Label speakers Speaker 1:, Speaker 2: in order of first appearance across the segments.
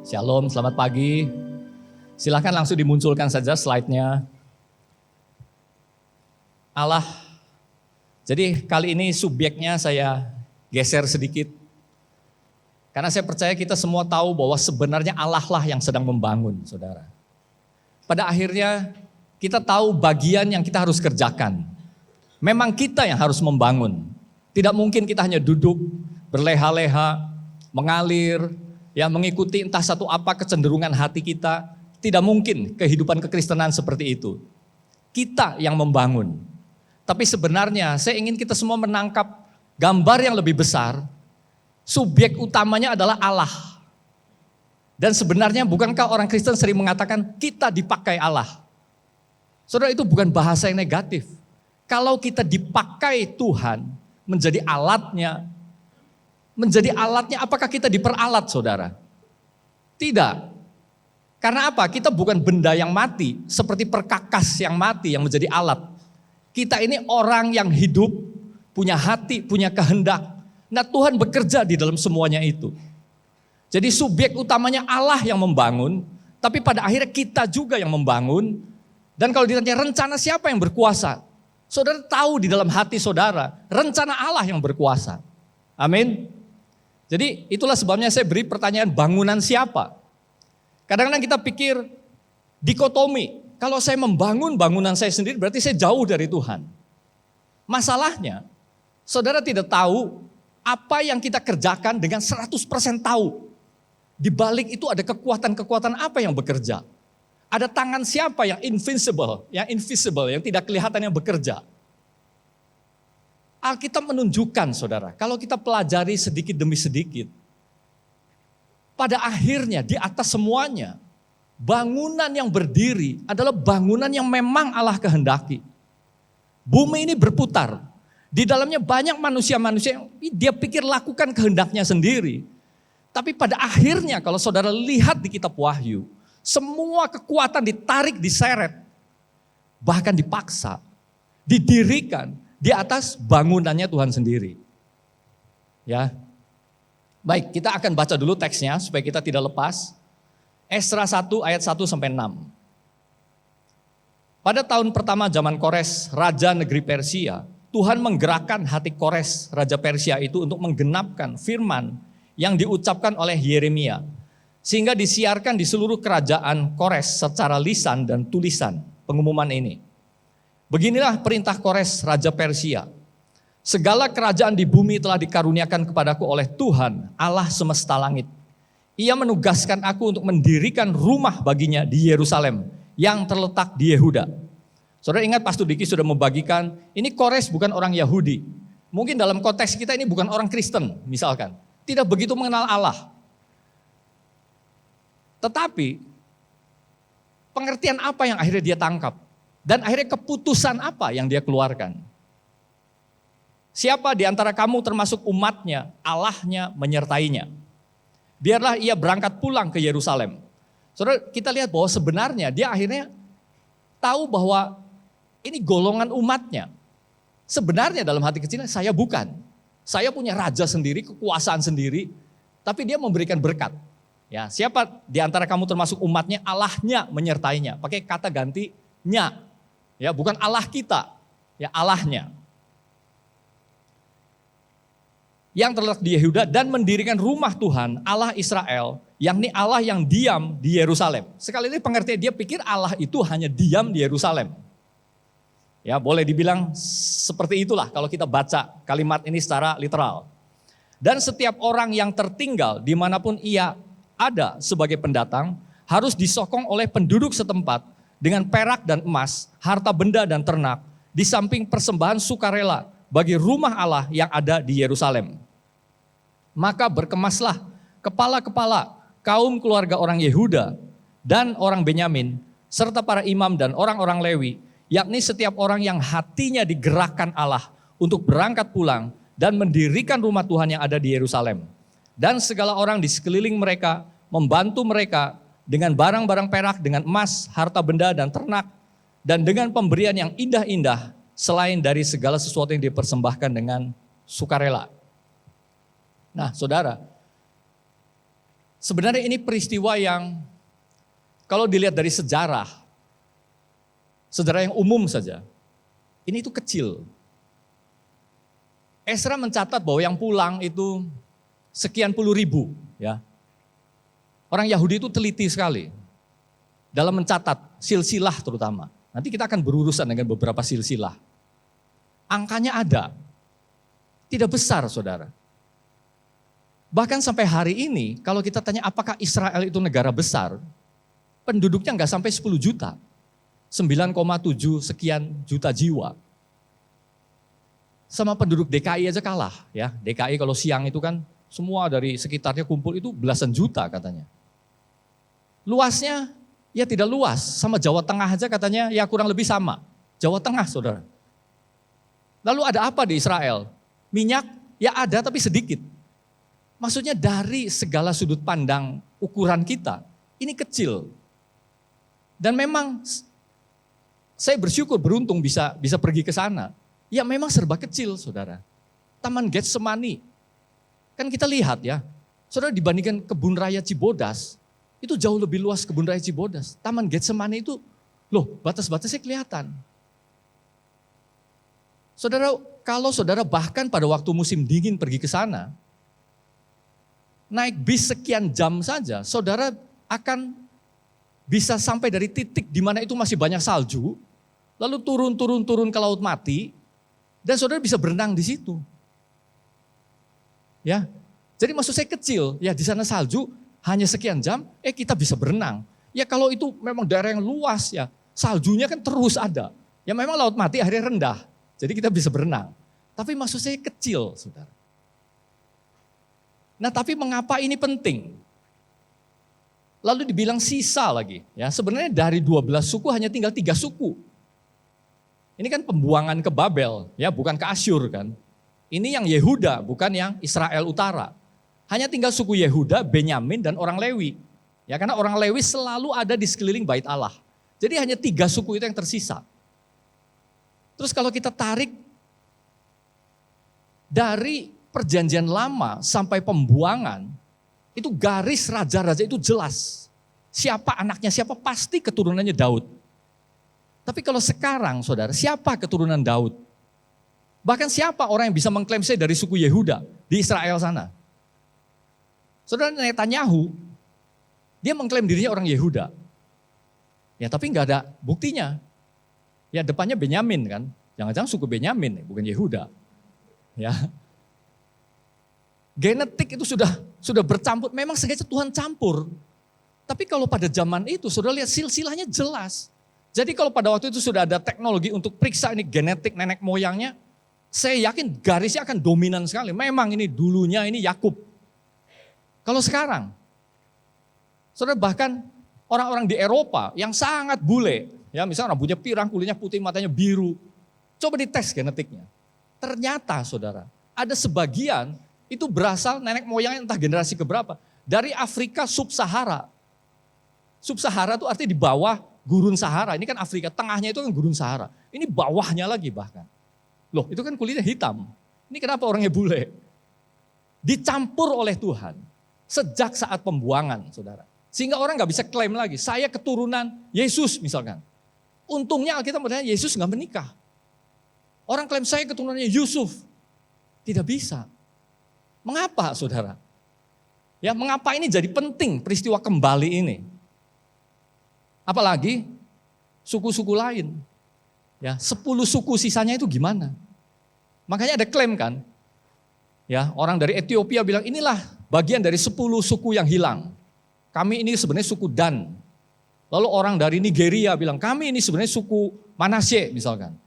Speaker 1: Shalom, selamat pagi. Silakan langsung dimunculkan saja slide-nya. Allah. Jadi kali ini subjeknya saya geser sedikit. Karena saya percaya kita semua tahu bahwa sebenarnya Allah lah yang sedang membangun, saudara. Pada akhirnya kita tahu bagian yang kita harus kerjakan. Memang kita yang harus membangun. Tidak mungkin kita hanya duduk, berleha-leha, mengalir, ya mengikuti entah satu apa kecenderungan hati kita. Tidak mungkin kehidupan kekristenan seperti itu. Kita yang membangun. Tapi sebenarnya saya ingin kita semua menangkap gambar yang lebih besar. Subjek utamanya adalah Allah. Dan sebenarnya bukankah orang Kristen sering mengatakan kita dipakai Allah? Saudara, itu bukan bahasa yang negatif. Kalau kita dipakai Tuhan menjadi alatnya apakah kita diperalat, saudara? Tidak. Karena apa? Kita bukan benda yang mati, seperti perkakas yang mati yang menjadi alat. Kita ini orang yang hidup, punya hati, punya kehendak. Nah, Tuhan bekerja di dalam semuanya itu. Jadi subjek utamanya Allah yang membangun, tapi pada akhirnya kita juga yang membangun. Dan kalau ditanya rencana siapa yang berkuasa? Saudara tahu di dalam hati saudara, rencana Allah yang berkuasa. Amin. Jadi itulah sebabnya saya beri pertanyaan bangunan siapa. Kadang-kadang kita pikir dikotomi. Kalau saya membangun bangunan saya sendiri berarti saya jauh dari Tuhan. Masalahnya saudara tidak tahu apa yang kita kerjakan dengan 100% tahu. Di balik itu ada kekuatan-kekuatan apa yang bekerja. Ada tangan siapa yang invisible, yang tidak kelihatan yang bekerja. Alkitab menunjukkan, saudara, kalau kita pelajari sedikit demi sedikit, pada akhirnya di atas semuanya, bangunan yang berdiri adalah bangunan yang memang Allah kehendaki. Bumi ini berputar, di dalamnya banyak manusia-manusia yang dia pikir lakukan kehendaknya sendiri. Tapi pada akhirnya kalau saudara lihat di kitab Wahyu, semua kekuatan ditarik, diseret, bahkan dipaksa, didirikan di atas bangunannya Tuhan sendiri. Ya. Baik, kita akan baca dulu teksnya supaya kita tidak lepas. Esra 1 ayat 1 sampai 6. Pada tahun pertama zaman Kores, raja negeri Persia, Tuhan menggerakkan hati Kores, raja Persia itu untuk menggenapkan firman yang diucapkan oleh Yeremia, sehingga disiarkan di seluruh kerajaan Kores secara lisan dan tulisan pengumuman ini. Beginilah perintah Kores, raja Persia. Segala kerajaan di bumi telah dikaruniakan kepadaku oleh Tuhan, Allah semesta langit. Ia menugaskan aku untuk mendirikan rumah baginya di Yerusalem yang terletak di Yehuda. Saudara ingat Pastor Diki sudah membagikan, ini Kores bukan orang Yahudi. Mungkin dalam konteks kita ini bukan orang Kristen misalkan. Tidak begitu mengenal Allah. Tetapi pengertian apa yang akhirnya dia tangkap? Dan akhirnya keputusan apa yang dia keluarkan? Siapa di antara kamu termasuk umatnya, Allahnya menyertainya. Biarlah ia berangkat pulang ke Yerusalem. Saudara, kita lihat bahwa sebenarnya dia akhirnya tahu bahwa ini golongan umatnya. Sebenarnya dalam hati kecilnya saya bukan. Saya punya raja sendiri, kekuasaan sendiri, tapi dia memberikan berkat. Ya, siapa di antara kamu termasuk umatnya, Allahnya menyertainya. Pakai kata ganti nya. Ya, bukan Allah kita, ya Allahnya. Yang terletak di Yehuda dan mendirikan rumah Tuhan, Allah Israel, yakni Allah yang diam di Yerusalem. Sekali ini pengertian dia pikir Allah itu hanya diam di Yerusalem. Ya, boleh dibilang seperti itulah kalau kita baca kalimat ini secara literal. Dan setiap orang yang tertinggal dimanapun ia ada sebagai pendatang, harus disokong oleh penduduk setempat, dengan perak dan emas, harta benda dan ternak, di samping persembahan sukarela bagi rumah Allah yang ada di Yerusalem. Maka berkemaslah kepala-kepala kaum keluarga orang Yehuda dan orang Benyamin, serta para imam dan orang-orang Lewi, yakni setiap orang yang hatinya digerakkan Allah untuk berangkat pulang dan mendirikan rumah Tuhan yang ada di Yerusalem. Dan segala orang di sekeliling mereka membantu mereka dengan barang-barang perak, dengan emas, harta benda dan ternak, dan dengan pemberian yang indah-indah selain dari segala sesuatu yang dipersembahkan dengan sukarela. Nah, saudara, Sebenarnya ini peristiwa yang kalau dilihat dari sejarah yang umum saja, ini itu kecil. Ezra mencatat bahwa yang pulang itu sekian puluh ribu. Ya. Orang Yahudi itu teliti sekali dalam mencatat silsilah terutama. Nanti kita akan berurusan dengan beberapa silsilah. Angkanya ada, tidak besar saudara. Bahkan sampai hari ini kalau kita tanya apakah Israel itu negara besar, penduduknya nggak sampai 10 juta. 9,7 sekian juta jiwa. Sama penduduk DKI aja kalah ya. DKI kalau siang itu kan semua dari sekitarnya kumpul itu belasan juta katanya. Luasnya ya tidak luas, sama Jawa Tengah aja katanya ya kurang lebih sama. Jawa Tengah saudara. Lalu ada apa di Israel? Minyak ya ada tapi sedikit. Maksudnya dari segala sudut pandang ukuran kita, ini kecil. Dan memang saya bersyukur beruntung bisa pergi ke sana. Ya memang serba kecil saudara. Taman Getsemani. Kan kita lihat ya. Saudara dibandingkan kebun raya Cibodas. Itu jauh lebih luas kebun raya Cibodas. Taman Getsemani itu loh batas-batasnya kelihatan. Saudara kalau saudara bahkan pada waktu musim dingin pergi ke sana. Naik bis sekian jam saja. Saudara akan bisa sampai dari titik di mana itu masih banyak salju, lalu turun ke laut mati, dan saudara bisa berenang di situ. Ya, jadi maksud saya kecil, ya di sana salju hanya sekian jam, kita bisa berenang. Ya kalau itu memang daerah yang luas ya, saljunya kan terus ada. Ya memang laut mati akhirnya rendah, jadi kita bisa berenang. Tapi maksud saya kecil, saudara. Nah tapi mengapa ini penting? Lalu dibilang sisa lagi. Ya, sebenarnya dari 12 suku hanya tinggal 3 suku. Ini kan pembuangan ke Babel, ya bukan ke Asyur kan. Ini yang Yehuda, bukan yang Israel Utara. Hanya tinggal suku Yehuda, Benyamin, dan orang Lewi. Ya karena orang Lewi selalu ada di sekeliling bait Allah. Jadi hanya 3 suku itu yang tersisa. Terus kalau kita tarik dari perjanjian lama sampai pembuangan, itu garis raja-raja itu jelas. Siapa anaknya, siapa pasti keturunannya Daud. Tapi kalau sekarang saudara, siapa keturunan Daud? Bahkan siapa orang yang bisa mengklaim saya dari suku Yehuda di Israel sana? Saudara Netanyahu, dia mengklaim dirinya orang Yehuda. Ya tapi nggak ada buktinya. Ya depannya Benyamin kan, jangan-jangan suku Benyamin, bukan Yehuda. Ya. Genetik itu sudah bercampur, memang sengaja Tuhan campur. Tapi kalau pada zaman itu, saudara lihat silsilahnya jelas. Jadi kalau pada waktu itu sudah ada teknologi untuk periksa ini genetik nenek moyangnya, saya yakin garisnya akan dominan sekali. Memang ini dulunya ini Yakub. Kalau sekarang, saudara bahkan orang-orang di Eropa yang sangat bule, ya misalnya rambutnya pirang, kulitnya putih, matanya biru. Coba dites genetiknya. Ternyata saudara, ada sebagian itu berasal nenek moyangnya entah generasi keberapa. Dari Afrika Sub-Sahara. Sub-Sahara itu artinya di bawah gurun Sahara. Ini kan Afrika, tengahnya itu kan gurun Sahara. Ini bawahnya lagi bahkan. Loh itu kan kulitnya hitam. Ini kenapa orangnya bule? Dicampur oleh Tuhan. Sejak saat pembuangan saudara. Sehingga orang gak bisa klaim lagi. Saya keturunan Yesus misalkan. Untungnya Alkitab berkata Yesus gak menikah. Orang klaim saya keturunannya Yusuf. Tidak bisa. Mengapa saudara? Ya, mengapa ini jadi penting peristiwa kembali ini? Apalagi suku-suku lain. Ya, 10 suku sisanya itu gimana? Makanya ada klaim kan? Ya, orang dari Ethiopia bilang inilah bagian dari 10 suku yang hilang. Kami ini sebenarnya suku Dan. Lalu orang dari Nigeria bilang kami ini sebenarnya suku Manasye misalkan.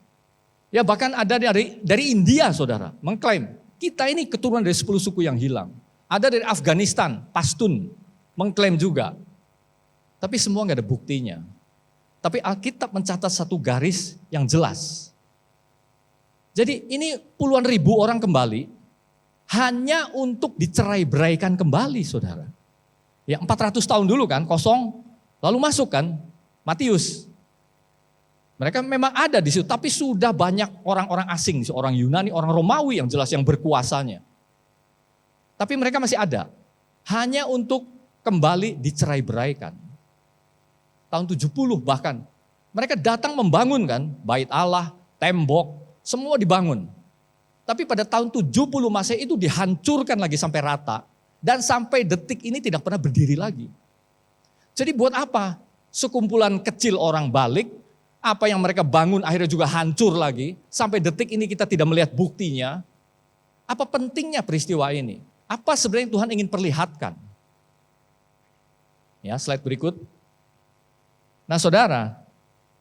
Speaker 1: Ya bahkan ada dari India saudara mengklaim kita ini keturunan dari 10 suku yang hilang. Ada dari Afghanistan, Pashtun, mengklaim juga. Tapi semua nggak ada buktinya. Tapi Alkitab mencatat satu garis yang jelas. Jadi ini puluhan ribu orang kembali, hanya untuk dicerai-beraikan kembali saudara. Ya 400 tahun dulu kan, kosong, lalu masuk kan, Matius. Mereka memang ada di situ, tapi sudah banyak orang-orang asing, orang Yunani, orang Romawi yang jelas yang berkuasanya. Tapi mereka masih ada, hanya untuk kembali dicerai-beraikan. Tahun 70 bahkan. Mereka datang membangun kan, bait Allah, tembok, semua dibangun. Tapi pada tahun 70 Masehi itu dihancurkan lagi sampai rata. Dan sampai detik ini tidak pernah berdiri lagi. Jadi buat apa? Sekumpulan kecil orang balik, apa yang mereka bangun akhirnya juga hancur lagi. Sampai detik ini kita tidak melihat buktinya. Apa pentingnya peristiwa ini? Apa sebenarnya Tuhan ingin perlihatkan? Ya, slide berikut. Nah saudara,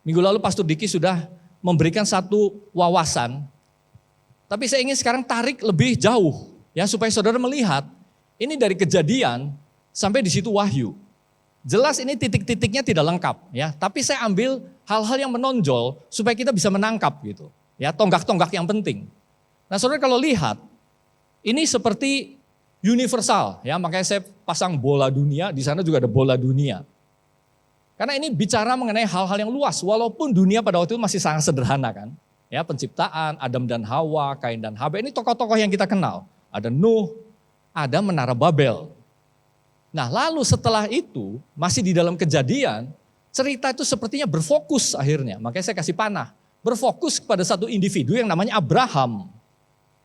Speaker 1: minggu lalu Pastor Diki sudah memberikan satu wawasan. Tapi saya ingin sekarang tarik lebih jauh. Ya, supaya saudara melihat. Ini dari Kejadian sampai di situ Wahyu. Jelas ini titik-titiknya tidak lengkap ya, tapi saya ambil hal-hal yang menonjol supaya kita bisa menangkap gitu. Ya, tonggak-tonggak yang penting. Nah, saudara kalau lihat ini seperti universal ya, makanya saya pasang bola dunia, di sana juga ada bola dunia. Karena ini bicara mengenai hal-hal yang luas, walaupun dunia pada waktu itu masih sangat sederhana kan. Ya, penciptaan, Adam dan Hawa, Kain dan Habel, ini tokoh-tokoh yang kita kenal. Ada Nuh, ada Menara Babel. Nah lalu setelah itu, masih di dalam Kejadian, cerita itu sepertinya berfokus akhirnya. Makanya saya kasih panah. Berfokus kepada satu individu yang namanya Abraham.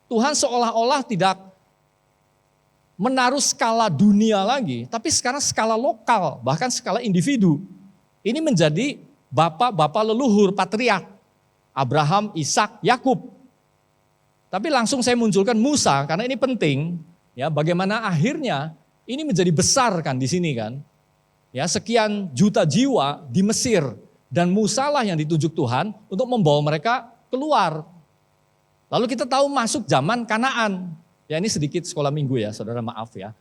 Speaker 1: Tuhan seolah-olah tidak menaruh skala dunia lagi, tapi sekarang skala lokal, bahkan skala individu. Ini menjadi bapak-bapak leluhur, patriark. Abraham, Ishak, Yakub. Tapi langsung saya munculkan Musa, karena ini penting. Ya, bagaimana akhirnya ini menjadi besar kan di sini kan. Ya, sekian juta jiwa di Mesir dan Musa lah yang ditunjuk Tuhan untuk membawa mereka keluar. Lalu kita tahu masuk zaman Kanaan. Ya, ini sedikit sekolah minggu ya, saudara, maaf ya.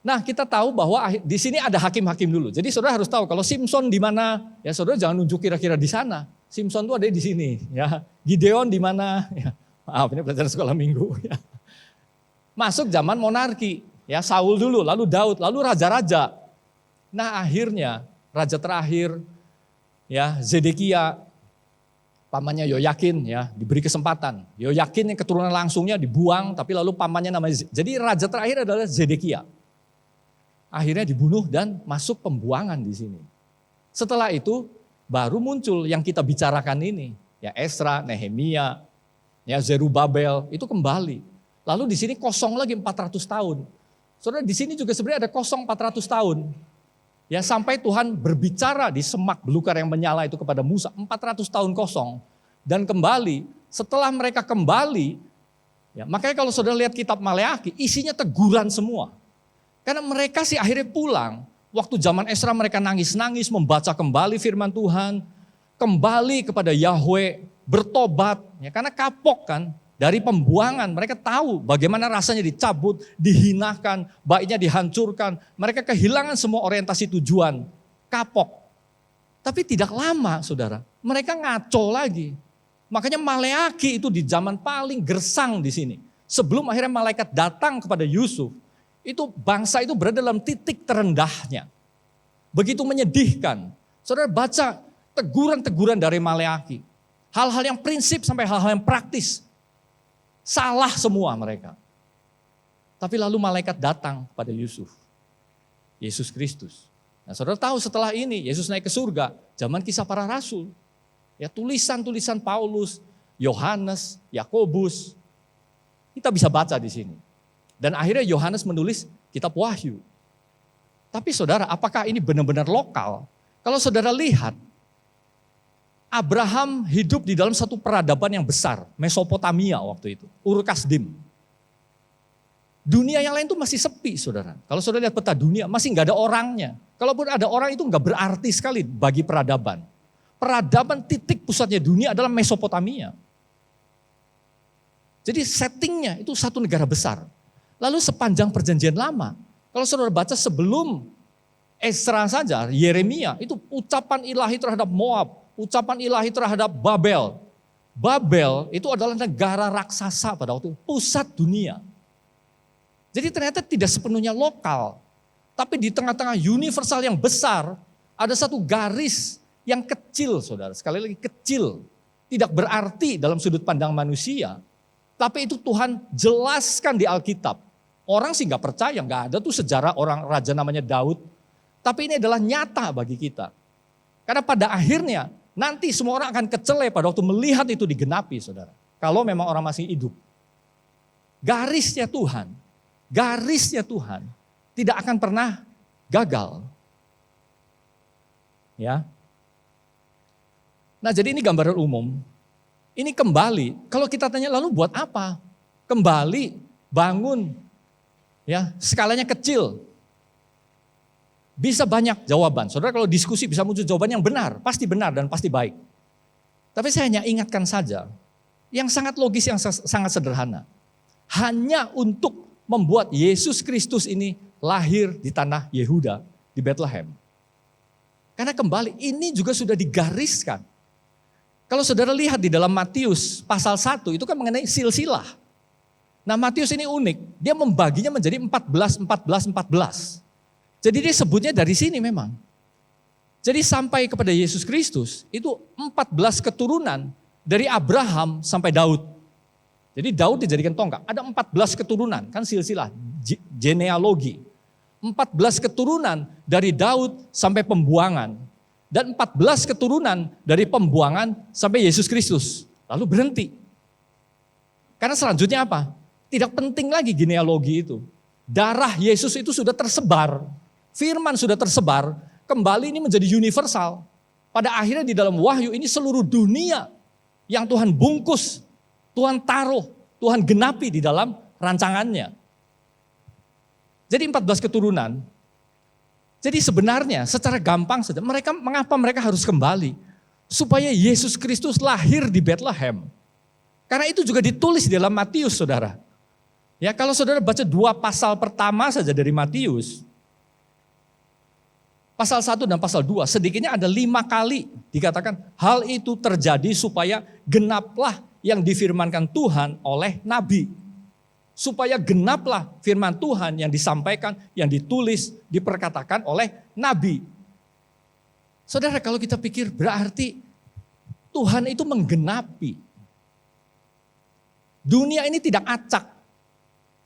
Speaker 1: Nah, kita tahu bahwa di sini ada hakim-hakim dulu. Jadi saudara harus tahu kalau Simpson di mana, ya saudara jangan nunjuk kira-kira di sana. Simpson itu ada di sini, ya. Gideon di mana? Ya, maaf, ini pelajaran sekolah minggu ya. Masuk zaman monarki, ya Saul dulu, lalu Daud, lalu raja-raja. Nah akhirnya raja terakhir, ya Zedekia, pamannya Yoyakin, ya diberi kesempatan. Yoyakin yang keturunan langsungnya dibuang, tapi lalu pamannya namanya. Jadi raja terakhir adalah Zedekia. Akhirnya dibunuh dan masuk pembuangan di sini. Setelah itu baru muncul yang kita bicarakan ini, ya Esra, Nehemia, ya Zerubabel itu kembali. Lalu di sini kosong lagi 400 tahun. Saudara, di sini juga sebenarnya ada kosong 400 tahun. Ya sampai Tuhan berbicara di semak belukar yang menyala itu kepada Musa, 400 tahun kosong. Dan kembali, setelah mereka kembali, ya makanya kalau saudara lihat kitab Maleakhi, isinya teguran semua. Karena mereka sih akhirnya pulang, waktu zaman Esra mereka nangis-nangis membaca kembali firman Tuhan, kembali kepada Yahweh, bertobat, ya karena kapok kan. Dari pembuangan, mereka tahu bagaimana rasanya dicabut, dihinakan, baiknya dihancurkan. Mereka kehilangan semua orientasi tujuan, kapok. Tapi tidak lama saudara, mereka ngaco lagi. Makanya Maleakhi itu di zaman paling gersang di sini. Sebelum akhirnya malaikat datang kepada Yusuf, itu bangsa itu berada dalam titik terendahnya. Begitu menyedihkan. Saudara baca teguran-teguran dari Maleakhi. Hal-hal yang prinsip sampai hal-hal yang praktis. Salah semua mereka. Tapi lalu malaikat datang pada Yusuf. Yesus Kristus. Nah saudara tahu setelah ini Yesus naik ke surga. Zaman Kisah Para Rasul. Ya tulisan-tulisan Paulus, Yohanes, Yakobus. Kita bisa baca di sini. Dan akhirnya Yohanes menulis kitab Wahyu. Tapi saudara apakah ini benar-benar lokal? Kalau saudara lihat. Abraham hidup di dalam satu peradaban yang besar, Mesopotamia waktu itu, Ur-Kasdim. Dunia yang lain itu masih sepi, saudara. Kalau saudara lihat peta dunia, masih nggak ada orangnya. Kalaupun ada orang itu nggak berarti sekali bagi peradaban. Peradaban titik pusatnya dunia adalah Mesopotamia. Jadi settingnya itu satu negara besar. Lalu sepanjang perjanjian lama, kalau saudara baca sebelum Esra saja, Yeremia, itu ucapan ilahi terhadap Moab. Ucapan ilahi terhadap Babel. Babel itu adalah negara raksasa pada waktu itu, pusat dunia. Jadi ternyata tidak sepenuhnya lokal. Tapi di tengah-tengah universal yang besar, ada satu garis yang kecil saudara. Sekali lagi kecil. Tidak berarti dalam sudut pandang manusia. Tapi itu Tuhan jelaskan di Alkitab. Orang sih nggak percaya, nggak ada tuh sejarah orang raja namanya Daud. Tapi ini adalah nyata bagi kita. Karena pada akhirnya nanti semua orang akan kecele pada waktu melihat itu digenapi, saudara. Kalau memang orang masih hidup. Garisnya Tuhan tidak akan pernah gagal. Ya. Nah, jadi ini gambaran umum. Ini kembali, kalau kita tanya lalu buat apa? Kembali, bangun, ya skalanya kecil. Bisa banyak jawaban. Saudara kalau diskusi bisa muncul jawaban yang benar dan pasti baik. Tapi saya hanya ingatkan saja, yang sangat logis, yang sangat sederhana. Hanya untuk membuat Yesus Kristus ini lahir di tanah Yehuda, di Bethlehem. Karena kembali, ini juga sudah digariskan. Kalau saudara lihat di dalam Matius pasal 1 itu kan mengenai silsilah. Nah Matius ini unik, dia membaginya menjadi 14. Jadi dia sebutnya dari sini memang. Jadi sampai kepada Yesus Kristus itu 14 keturunan dari Abraham sampai Daud. Jadi Daud dijadikan tonggak, ada 14 keturunan, kan silsilah, genealogi. 14 keturunan dari Daud sampai pembuangan. Dan 14 keturunan dari pembuangan sampai Yesus Kristus. Lalu berhenti. Karena selanjutnya apa? Tidak penting lagi genealogi itu. Darah Yesus itu sudah tersebar. Firman sudah tersebar. Kembali ini menjadi universal. Pada akhirnya di dalam Wahyu ini seluruh dunia yang Tuhan bungkus, Tuhan taruh, Tuhan genapi di dalam rancangannya. Jadi 14 keturunan. Jadi sebenarnya secara gampang saja, mengapa mereka harus kembali? Supaya Yesus Kristus lahir di Bethlehem. Karena itu juga ditulis di dalam Matius, saudara. Ya, kalau saudara baca 2 pasal pertama saja dari Matius, pasal 1 dan pasal 2, sedikitnya ada 5 kali dikatakan hal itu terjadi supaya genaplah yang difirmankan Tuhan oleh Nabi. Supaya genaplah firman Tuhan yang disampaikan, yang ditulis, diperkatakan oleh Nabi. Saudara, kalau kita pikir berarti Tuhan itu menggenapi. Dunia ini tidak acak.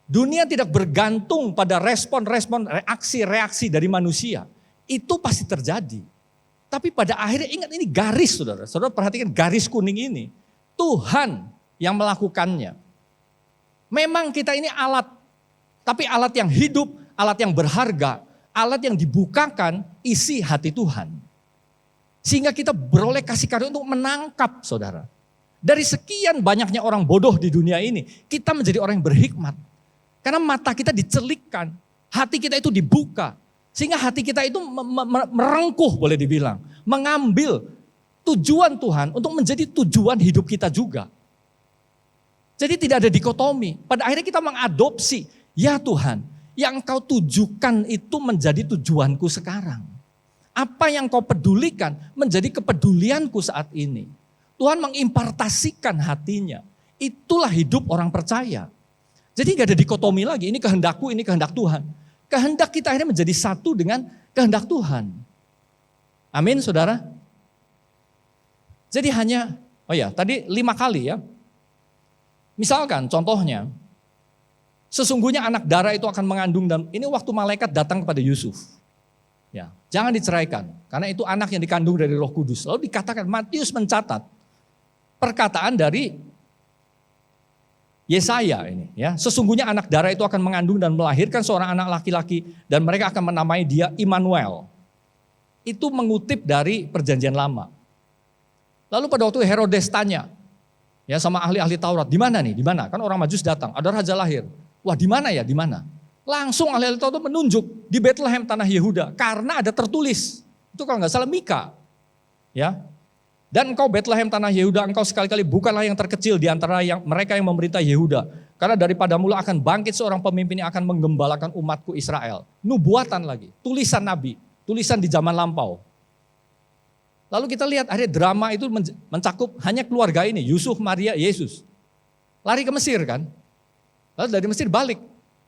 Speaker 1: Dunia tidak bergantung pada respon-respon, reaksi-reaksi dari manusia. Itu pasti terjadi. Tapi pada akhirnya ingat ini garis, saudara. Saudara perhatikan garis kuning ini. Tuhan yang melakukannya. Memang kita ini alat, tapi alat yang hidup, alat yang berharga, alat yang dibukakan isi hati Tuhan. Sehingga kita beroleh kasih karunia untuk menangkap, saudara. Dari sekian banyaknya orang bodoh di dunia ini, kita menjadi orang yang berhikmat. Karena mata kita dicelikkan, hati kita itu dibuka. Sehingga hati kita itu merengkuh boleh dibilang. Mengambil tujuan Tuhan untuk menjadi tujuan hidup kita juga. Jadi tidak ada dikotomi. Pada akhirnya kita mengadopsi, ya Tuhan, yang Engkau tujukan itu menjadi tujuanku sekarang. Apa yang Kau pedulikan menjadi kepedulianku saat ini. Tuhan mengimpartasikan hatinya. Itulah hidup orang percaya. Jadi gak ada dikotomi lagi, ini kehendakku, ini kehendak Tuhan. Kehendak kita akhirnya menjadi satu dengan kehendak Tuhan. Amin, saudara. Jadi hanya, tadi 5 kali ya. Misalkan contohnya, sesungguhnya anak darah itu akan mengandung dan ini waktu malaikat datang kepada Yusuf. Ya, jangan diceraikan karena itu anak yang dikandung dari Roh Kudus. Lalu dikatakan Matius mencatat perkataan dari Yesaya ini ya. Sesungguhnya anak darah itu akan mengandung dan melahirkan seorang anak laki-laki dan mereka akan menamai dia Immanuel. Itu mengutip dari Perjanjian Lama. Lalu pada waktu Herodes tanya, ya sama ahli-ahli Taurat, di mana nih? Di mana? Kan orang Majus datang, ada raja lahir. Wah, di mana ya? Di mana? Langsung ahli-ahli Taurat menunjuk di Bethlehem tanah Yehuda karena ada tertulis. Itu kalau nggak salah Mika. Ya. Dan engkau Bethlehem tanah Yehuda, engkau sekali-kali bukanlah yang terkecil di antara mereka yang memerintah Yehuda. Karena daripada mula akan bangkit seorang pemimpin yang akan menggembalakan umatku Israel. Nubuatan lagi, tulisan nabi, tulisan di zaman lampau. Lalu kita lihat ada drama itu mencakup hanya keluarga ini, Yusuf, Maria, Yesus. Lari ke Mesir kan. Lalu dari Mesir balik,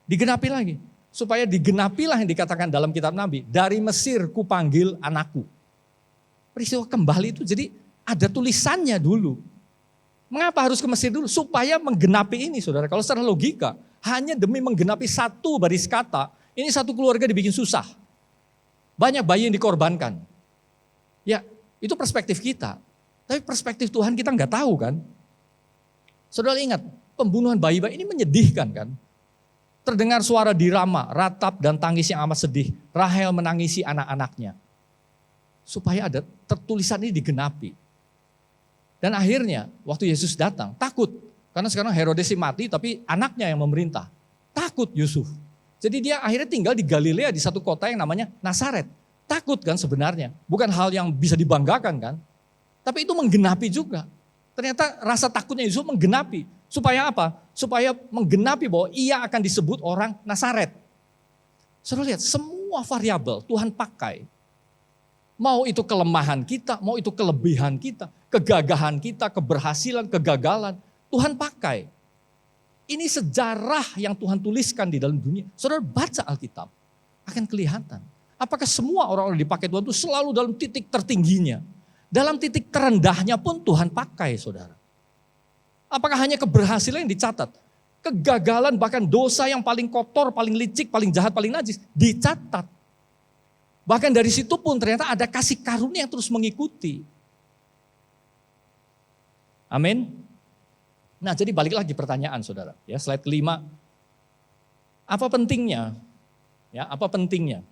Speaker 1: digenapi lagi. Supaya digenapilah yang dikatakan dalam kitab Nabi, dari Mesir kupanggil anakku. Peristiwa kembali itu jadi ada tulisannya dulu. Mengapa harus ke Mesir dulu? Supaya menggenapi ini saudara. Kalau secara logika, Hanya demi menggenapi satu baris kata, ini satu keluarga dibikin susah. Banyak bayi yang dikorbankan. Ya, itu perspektif kita. Tapi perspektif Tuhan kita nggak tahu kan. Saudara ingat, pembunuhan bayi-bayi ini menyedihkan kan. Terdengar suara dirama, ratap dan tangis yang amat sedih. Rahel menangisi anak-anaknya. Supaya ada tertulisan ini digenapi. Dan akhirnya waktu Yesus datang, takut. Karena sekarang Herodes mati tapi anaknya yang memerintah. Takut Yusuf. Jadi dia akhirnya tinggal di Galilea di satu kota yang namanya Nazaret. Takut kan sebenarnya. Bukan hal yang bisa dibanggakan kan. Tapi itu menggenapi juga. Ternyata rasa takutnya Yusuf menggenapi. Supaya apa? Supaya menggenapi bahwa ia akan disebut orang Nazaret. Saudara lihat, semua variabel Tuhan pakai. Mau itu kelemahan kita, mau itu kelebihan kita, kegagahan kita, keberhasilan, kegagalan. Tuhan pakai. Ini sejarah yang Tuhan tuliskan di dalam dunia. Saudara baca Alkitab, akan kelihatan. Apakah semua orang-orang dipakai Tuhan itu selalu dalam titik tertingginya. Dalam titik terendahnya pun Tuhan pakai, saudara. Apakah hanya keberhasilan yang dicatat? Kegagalan bahkan dosa yang paling kotor, paling licik, paling jahat, paling najis dicatat. Bahkan dari situ pun ternyata ada kasih karunia yang terus mengikuti. Amin. Nah jadi balik lagi pertanyaan saudara. Ya, slide kelima. Apa pentingnya? Ya, apa pentingnya?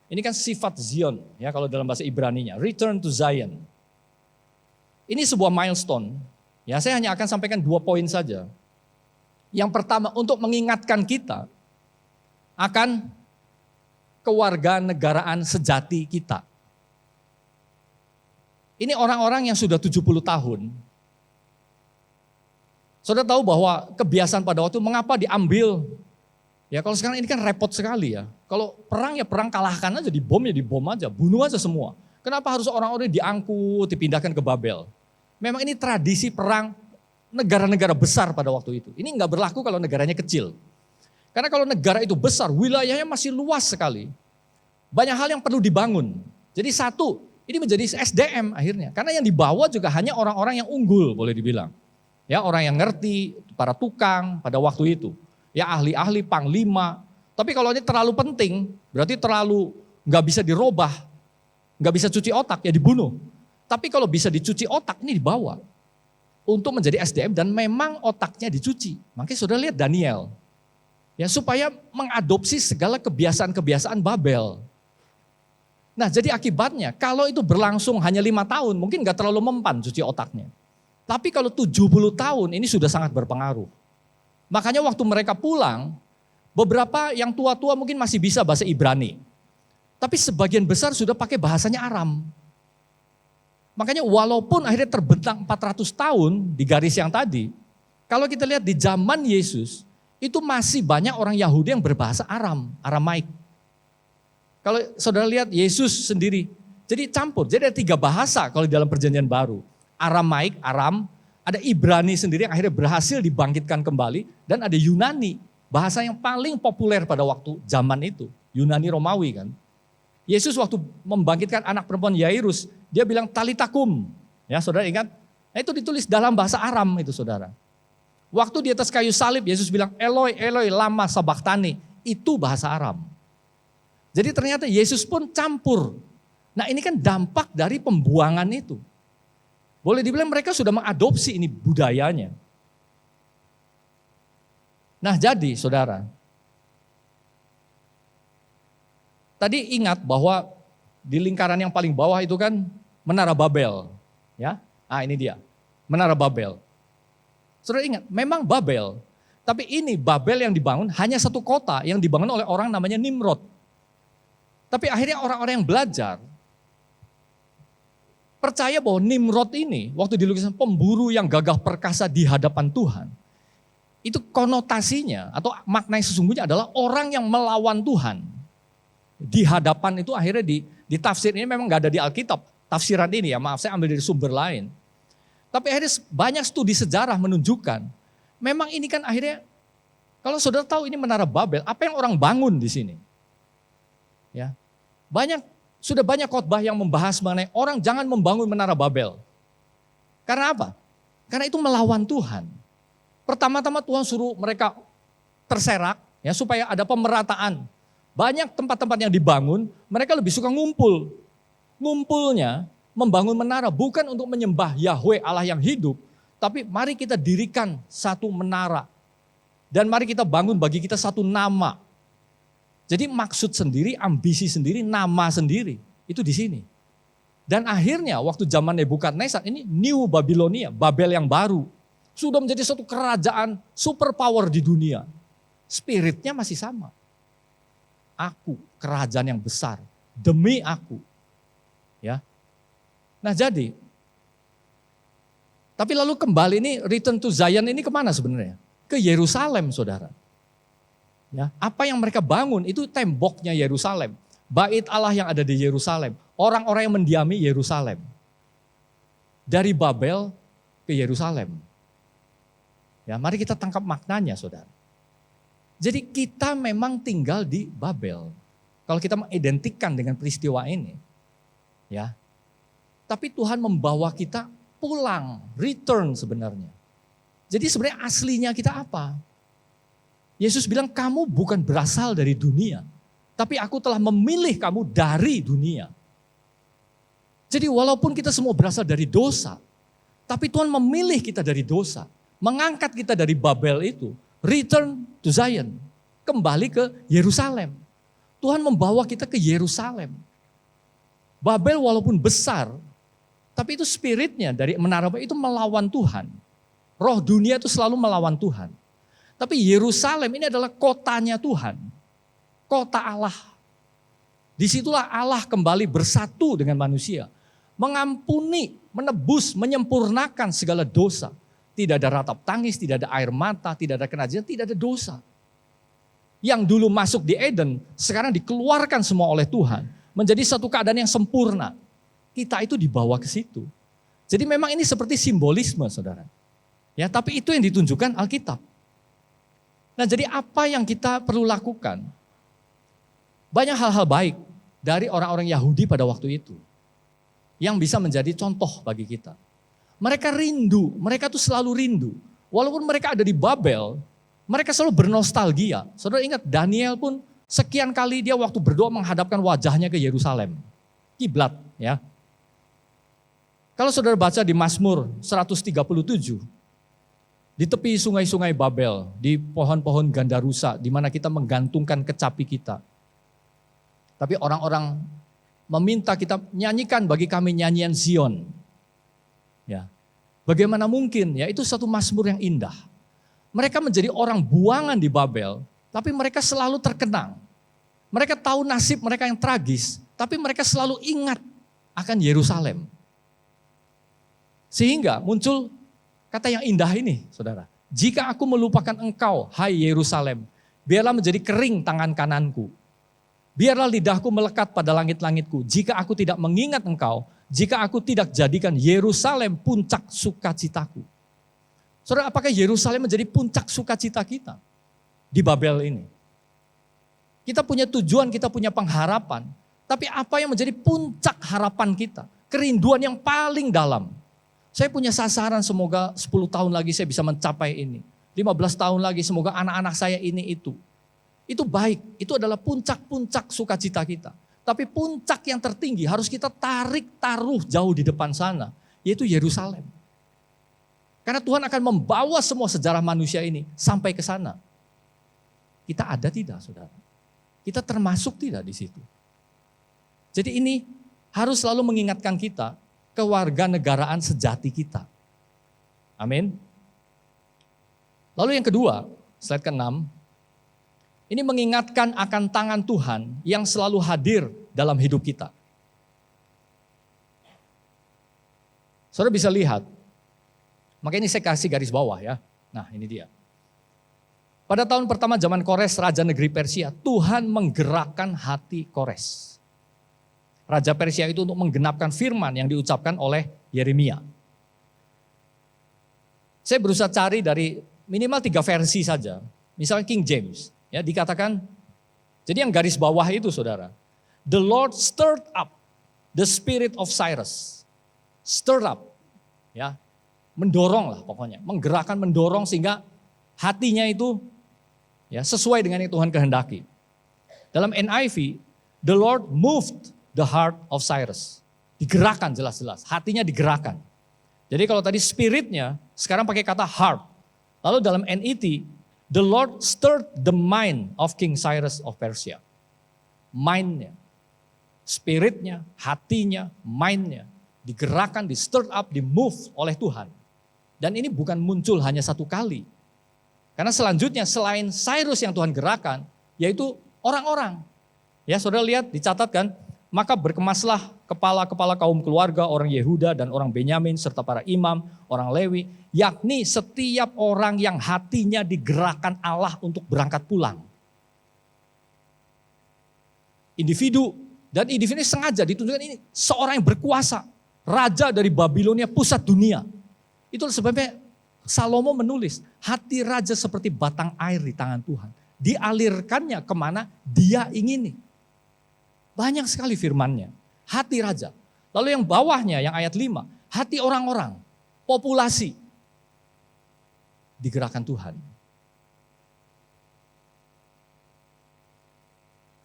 Speaker 1: Ini kan sifat Zion, ya kalau dalam bahasa Ibrani-nya, return to Zion. Ini sebuah milestone. Ya, saya hanya akan sampaikan 2 poin saja. Yang pertama, untuk mengingatkan kita akan kewarganegaraan sejati kita. Ini orang-orang yang sudah 70 tahun. Saudara tahu bahwa kebiasaan pada waktu mengapa diambil. Ya kalau sekarang ini kan repot sekali ya. Kalau perang ya perang, kalahkan aja, dibom ya dibom aja, bunuh aja semua. Kenapa harus orang-orang diangkut, dipindahkan ke Babel? Memang ini tradisi perang negara-negara besar pada waktu itu. Ini enggak berlaku kalau negaranya kecil. Karena kalau negara itu besar, wilayahnya masih luas sekali. Banyak hal yang perlu dibangun. Jadi satu, ini menjadi SDM akhirnya. Karena yang dibawa juga hanya orang-orang yang unggul boleh dibilang. Ya orang yang ngerti, para tukang pada waktu itu. Ya ahli-ahli, panglima. Tapi kalau ini terlalu penting, berarti terlalu nggak bisa dirubah, nggak bisa cuci otak, ya dibunuh. Tapi kalau bisa dicuci otak, ini dibawa untuk menjadi SDM dan memang otaknya dicuci. Makanya sudah lihat Daniel, ya supaya mengadopsi segala kebiasaan-kebiasaan Babel. Nah jadi akibatnya kalau itu berlangsung hanya 5 tahun, mungkin nggak terlalu mempan cuci otaknya. Tapi kalau 70 tahun ini sudah sangat berpengaruh. Makanya waktu mereka pulang, beberapa yang tua-tua mungkin masih bisa bahasa Ibrani. Tapi sebagian besar sudah pakai bahasanya Aram. Makanya walaupun akhirnya terbentang 400 tahun di garis yang tadi, kalau kita lihat di zaman Yesus, itu masih banyak orang Yahudi yang berbahasa Aram, Aramaik. Kalau saudara lihat Yesus sendiri, jadi campur, jadi ada 3 bahasa kalau di dalam perjanjian baru. Aramaik, Aram, ada Ibrani sendiri yang akhirnya berhasil dibangkitkan kembali, dan ada Yunani, bahasa yang paling populer pada waktu zaman itu, Yunani Romawi kan. Yesus waktu membangkitkan anak perempuan Yairus, dia bilang talitakum, ya saudara ingat? Nah, itu ditulis dalam bahasa Aram itu saudara. Waktu di atas kayu salib, Yesus bilang Eloi, Eloi, lama sabachthani, itu bahasa Aram. Jadi ternyata Yesus pun campur. Nah ini kan dampak dari pembuangan itu. Boleh dibilang mereka sudah mengadopsi ini budayanya. Nah jadi saudara, tadi ingat bahwa di lingkaran yang paling bawah itu kan Menara Babel. Ya, ini dia, Menara Babel. Saudara ingat, memang Babel, tapi ini Babel yang dibangun hanya satu kota yang dibangun oleh orang namanya Nimrod. Tapi akhirnya orang-orang yang belajar, percaya bahwa Nimrod ini, waktu dilukiskan pemburu yang gagah perkasa di hadapan Tuhan, itu konotasinya atau makna yang sesungguhnya adalah orang yang melawan Tuhan. Di hadapan itu akhirnya di tafsir ini memang gak ada di Alkitab, tafsiran ini ya maaf saya ambil dari sumber lain. Tapi akhirnya banyak studi sejarah menunjukkan, memang ini kan akhirnya, kalau saudara tahu ini Menara Babel, apa yang orang bangun di sini? Ya, sudah banyak khotbah yang membahas mengenai orang jangan membangun Menara Babel. Karena apa? Karena itu melawan Tuhan. Pertama-tama Tuhan suruh mereka terserak, ya supaya ada pemerataan. Banyak tempat-tempat yang dibangun, mereka lebih suka ngumpul. Ngumpulnya membangun menara bukan untuk menyembah Yahweh Allah yang hidup, tapi mari kita dirikan satu menara. Dan mari kita bangun bagi kita satu nama. Jadi maksud sendiri, ambisi sendiri, nama sendiri. Itu di sini. Dan akhirnya waktu zaman Nebukadnezar, ini New Babylonia, Babel yang baru. Sudah menjadi satu kerajaan superpower di dunia. Spiritnya masih sama. Aku, kerajaan yang besar, demi aku. Ya. Nah jadi, tapi lalu kembali ini, return to Zion ini kemana sebenarnya? Ke Yerusalem, saudara. Ya, apa yang mereka bangun itu temboknya Yerusalem. Bait Allah yang ada di Yerusalem. Orang-orang yang mendiami Yerusalem. Dari Babel ke Yerusalem. Ya, mari kita tangkap maknanya, saudara. Jadi kita memang tinggal di Babel. Kalau kita mengidentikan dengan peristiwa ini. Ya. Tapi Tuhan membawa kita pulang, return sebenarnya. Jadi sebenarnya aslinya kita apa? Yesus bilang kamu bukan berasal dari dunia. Tapi aku telah memilih kamu dari dunia. Jadi walaupun kita semua berasal dari dosa. Tapi Tuhan memilih kita dari dosa. Mengangkat kita dari Babel itu. Return to Zion. Kembali ke Yerusalem. Tuhan membawa kita ke Yerusalem. Babel walaupun besar. Tapi itu spiritnya dari menara itu melawan Tuhan. Roh dunia itu selalu melawan Tuhan. Tapi Yerusalem ini adalah kotanya Tuhan. Kota Allah. Disitulah Allah kembali bersatu dengan manusia. Mengampuni, menebus, menyempurnakan segala dosa. Tidak ada ratap tangis, tidak ada air mata, tidak ada kenajisan, tidak ada dosa. Yang dulu masuk di Eden, sekarang dikeluarkan semua oleh Tuhan. Menjadi satu keadaan yang sempurna. Kita itu dibawa ke situ. Jadi memang ini seperti simbolisme, saudara. Ya, tapi itu yang ditunjukkan Alkitab. Nah, jadi apa yang kita perlu lakukan? Banyak hal-hal baik dari orang-orang Yahudi pada waktu itu. Yang bisa menjadi contoh bagi kita. Mereka rindu, mereka tuh selalu rindu. Walaupun mereka ada di Babel, mereka selalu bernostalgia. Saudara ingat Daniel pun sekian kali dia waktu berdoa menghadapkan wajahnya ke Yerusalem. Kiblat, ya. Kalau saudara baca di Mazmur 137, di tepi sungai-sungai Babel, di pohon-pohon gandarusa, di mana kita menggantungkan kecapi kita. Tapi orang-orang meminta kita nyanyikan bagi kami nyanyian Zion. Ya, bagaimana mungkin? Ya, itu satu mazmur yang indah. Mereka menjadi orang buangan di Babel, tapi mereka selalu terkenang. Mereka tahu nasib mereka yang tragis, tapi mereka selalu ingat akan Yerusalem. Sehingga muncul kata yang indah ini, saudara. Jika aku melupakan engkau, hai Yerusalem, biarlah menjadi kering tangan kananku. Biarlah lidahku melekat pada langit-langitku. Jika aku tidak mengingat engkau, jika aku tidak jadikan Yerusalem puncak sukacitaku. Saudara, apakah Yerusalem menjadi puncak sukacita kita di Babel ini? Kita punya tujuan, kita punya pengharapan. Tapi apa yang menjadi puncak harapan kita? Kerinduan yang paling dalam. Saya punya sasaran semoga 10 tahun lagi saya bisa mencapai ini. 15 tahun lagi semoga anak-anak saya ini itu. Itu baik, itu adalah puncak-puncak sukacita kita. Tapi puncak yang tertinggi harus kita taruh jauh di depan sana, yaitu Yerusalem. Karena Tuhan akan membawa semua sejarah manusia ini sampai ke sana. Kita ada tidak, saudara? Kita termasuk tidak di situ? Jadi ini harus selalu mengingatkan kita kewarganegaraan sejati kita. Amin. Lalu yang kedua, slide ke-6. Ini mengingatkan akan tangan Tuhan yang selalu hadir dalam hidup kita. Saudara bisa lihat, makanya ini saya kasih garis bawah ya. Nah ini dia. Pada tahun pertama zaman Kores, Raja Negeri Persia, Tuhan menggerakkan hati Kores. Raja Persia itu untuk menggenapkan firman yang diucapkan oleh Yeremia. Saya berusaha cari dari minimal 3 versi saja. Misalnya King James, ya dikatakan, jadi yang garis bawah itu saudara, the Lord stirred up the spirit of Cyrus. Stirred up, ya, mendorong lah pokoknya, menggerakkan, mendorong sehingga hatinya itu Ya, sesuai dengan yang Tuhan kehendaki. Dalam NIV, the Lord moved the heart of Cyrus. Digerakkan jelas-jelas, hatinya digerakkan. Jadi kalau tadi spiritnya, sekarang pakai kata heart. Lalu dalam NET, the Lord stirred the mind of King Cyrus of Persia. Mindnya, spiritnya, hatinya, mindnya digerakkan, di stirred up, di move oleh Tuhan. Dan ini bukan muncul hanya satu kali. Karena selanjutnya selain Cyrus yang Tuhan gerakan, yaitu orang-orang. Ya, saudara lihat dicatatkan, maka berkemaslah kepala-kepala kaum keluarga orang Yehuda dan orang Benyamin serta para imam, orang Lewi, yakni setiap orang yang hatinya digerakkan Allah untuk berangkat pulang. Individu dan individu ini sengaja ditunjukkan ini seorang yang berkuasa, raja dari Babilonia, pusat dunia. Itu sebabnya Salomo menulis, hati raja seperti batang air di tangan Tuhan. Dialirkannya kemana dia ingini. Banyak sekali firman-Nya, hati raja. Lalu yang bawahnya, yang ayat 5, hati orang-orang, populasi, digerakkan Tuhan.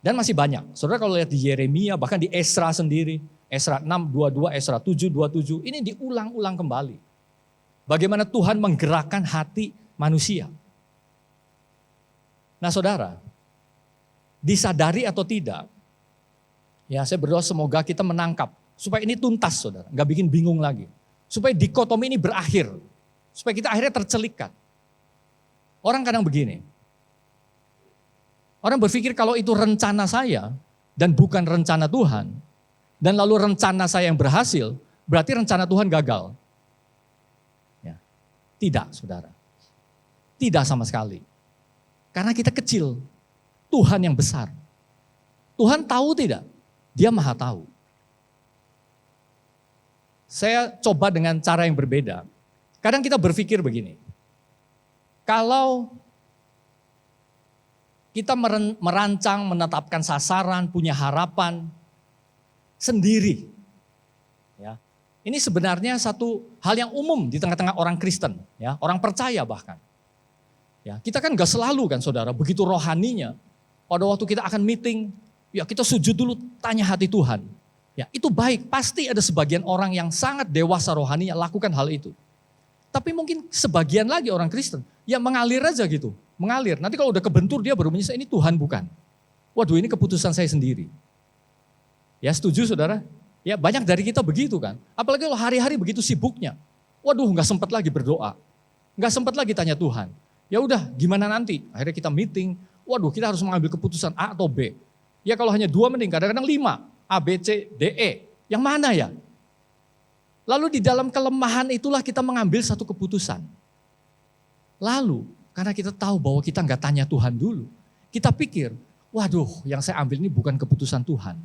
Speaker 1: Dan masih banyak. Saudara kalau lihat di Yeremia, bahkan di Esra sendiri, Esra 6:22, Esra 7:27, ini diulang-ulang kembali. Bagaimana Tuhan menggerakkan hati manusia. Nah saudara, disadari atau tidak, ya saya berdoa semoga kita menangkap, supaya ini tuntas saudara, gak bikin bingung lagi. Supaya dikotomi ini berakhir, supaya kita akhirnya tercelikkan. Orang kadang begini, orang berpikir kalau itu rencana saya dan bukan rencana Tuhan, dan lalu rencana saya yang berhasil, berarti rencana Tuhan gagal. Ya. Tidak, saudara. Tidak sama sekali. Karena kita kecil, Tuhan yang besar. Tuhan tahu tidak? Dia maha tahu. Saya coba dengan cara yang berbeda. Kadang kita berpikir begini, kalau kita merancang, menetapkan sasaran, punya harapan sendiri. Ya. Ini sebenarnya satu hal yang umum di tengah-tengah orang Kristen, ya, orang percaya bahkan. Ya, kita kan gak selalu kan saudara, begitu rohaninya. Pada waktu kita akan meeting, ya kita sujud dulu, tanya hati Tuhan. Ya, itu baik, pasti ada sebagian orang yang sangat dewasa rohaninya lakukan hal itu. Tapi mungkin sebagian lagi orang Kristen, ya mengalir aja gitu. Mengalir, nanti kalau udah kebentur dia baru menyesal, ini Tuhan bukan. Waduh ini keputusan saya sendiri. Ya setuju saudara? Ya banyak dari kita begitu kan. Apalagi kalau hari-hari begitu sibuknya. Waduh gak sempat lagi berdoa. Gak sempat lagi tanya Tuhan. Ya udah gimana nanti? Akhirnya kita meeting, waduh kita harus mengambil keputusan A atau B. Ya kalau hanya 2 mending, kadang-kadang 5. A, B, C, D, E. Yang mana ya? Lalu di dalam kelemahan itulah kita mengambil satu keputusan. Lalu karena kita tahu bahwa kita nggak tanya Tuhan dulu. Kita pikir, waduh yang saya ambil ini bukan keputusan Tuhan.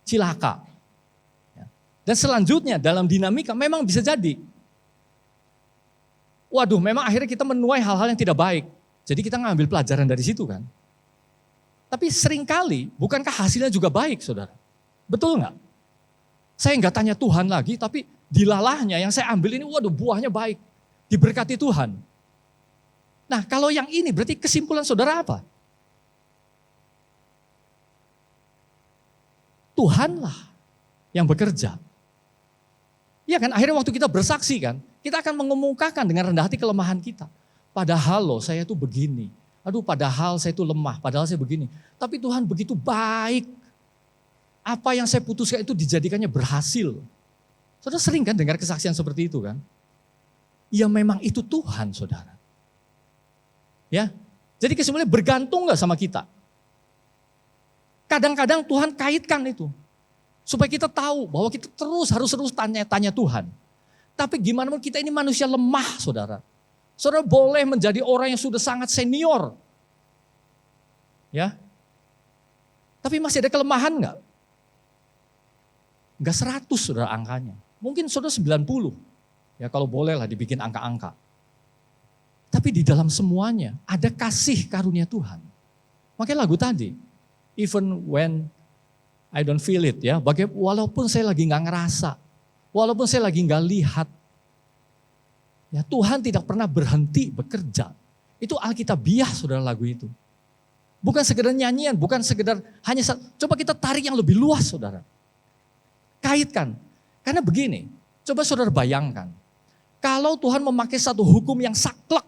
Speaker 1: Cilaka. Dan selanjutnya dalam dinamika memang bisa jadi. Waduh memang akhirnya kita menuai hal-hal yang tidak baik. Jadi kita ngambil pelajaran dari situ kan. Tapi seringkali bukankah hasilnya juga baik saudara? Betul nggak? Saya nggak tanya Tuhan lagi tapi dilalahnya yang saya ambil ini waduh buahnya baik. Diberkati Tuhan. Nah kalau yang ini berarti kesimpulan saudara apa? Tuhanlah yang bekerja. Iya kan akhirnya waktu kita bersaksi kan, kita akan mengemukakan dengan rendah hati kelemahan kita. Padahal loh saya tuh begini, aduh padahal saya tuh lemah, padahal saya begini. Tapi Tuhan begitu baik, apa yang saya putuskan itu dijadikannya berhasil. Saudara sering kan dengar kesaksian seperti itu kan? Ya memang itu Tuhan saudara. Ya, jadi kesimpulannya bergantung gak sama kita? Kadang-kadang Tuhan kaitkan itu. Supaya kita tahu bahwa kita harus terus tanya Tuhan. Tapi gimana pun kita ini manusia lemah saudara. Saudara boleh menjadi orang yang sudah sangat senior. Ya. Tapi masih ada kelemahan gak? Gak 100 saudara angkanya. Mungkin saudara 90. Ya kalau boleh lah dibikin angka-angka. Tapi di dalam semuanya ada kasih karunia Tuhan. Makanya lagu tadi, even when I don't feel it ya, walaupun saya lagi gak ngerasa, walaupun saya lagi gak lihat, ya Tuhan tidak pernah berhenti bekerja. Itu alkitabiah saudara lagu itu. Bukan sekedar nyanyian, bukan sekedar hanya coba kita tarik yang lebih luas saudara. Kaitkan. Karena begini, coba saudara bayangkan. Kalau Tuhan memakai satu hukum yang saklek.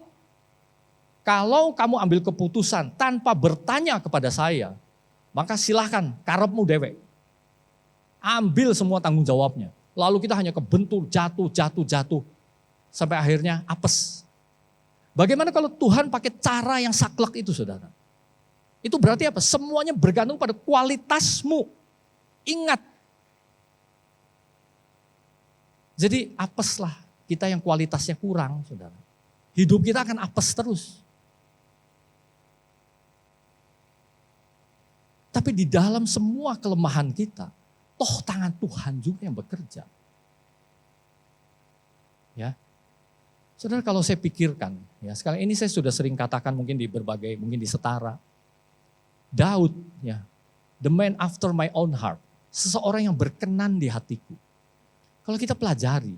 Speaker 1: Kalau kamu ambil keputusan tanpa bertanya kepada saya, maka silahkan karepmu dewek. Ambil semua tanggung jawabnya. Lalu kita hanya kebentur, jatuh. Sampai akhirnya apes. Bagaimana kalau Tuhan pakai cara yang saklek itu saudara? Itu berarti apa? Semuanya bergantung pada kualitasmu. Ingat. Jadi apeslah kita yang kualitasnya kurang, saudara. Hidup kita akan apes terus. Tapi di dalam semua kelemahan kita, toh tangan Tuhan juga yang bekerja. Ya. Saudara, kalau saya pikirkan, ya sekarang ini saya sudah sering katakan mungkin di berbagai, mungkin di Setara. Daud, ya, the man after my own heart, seseorang yang berkenan di hatiku. Kalau kita pelajari,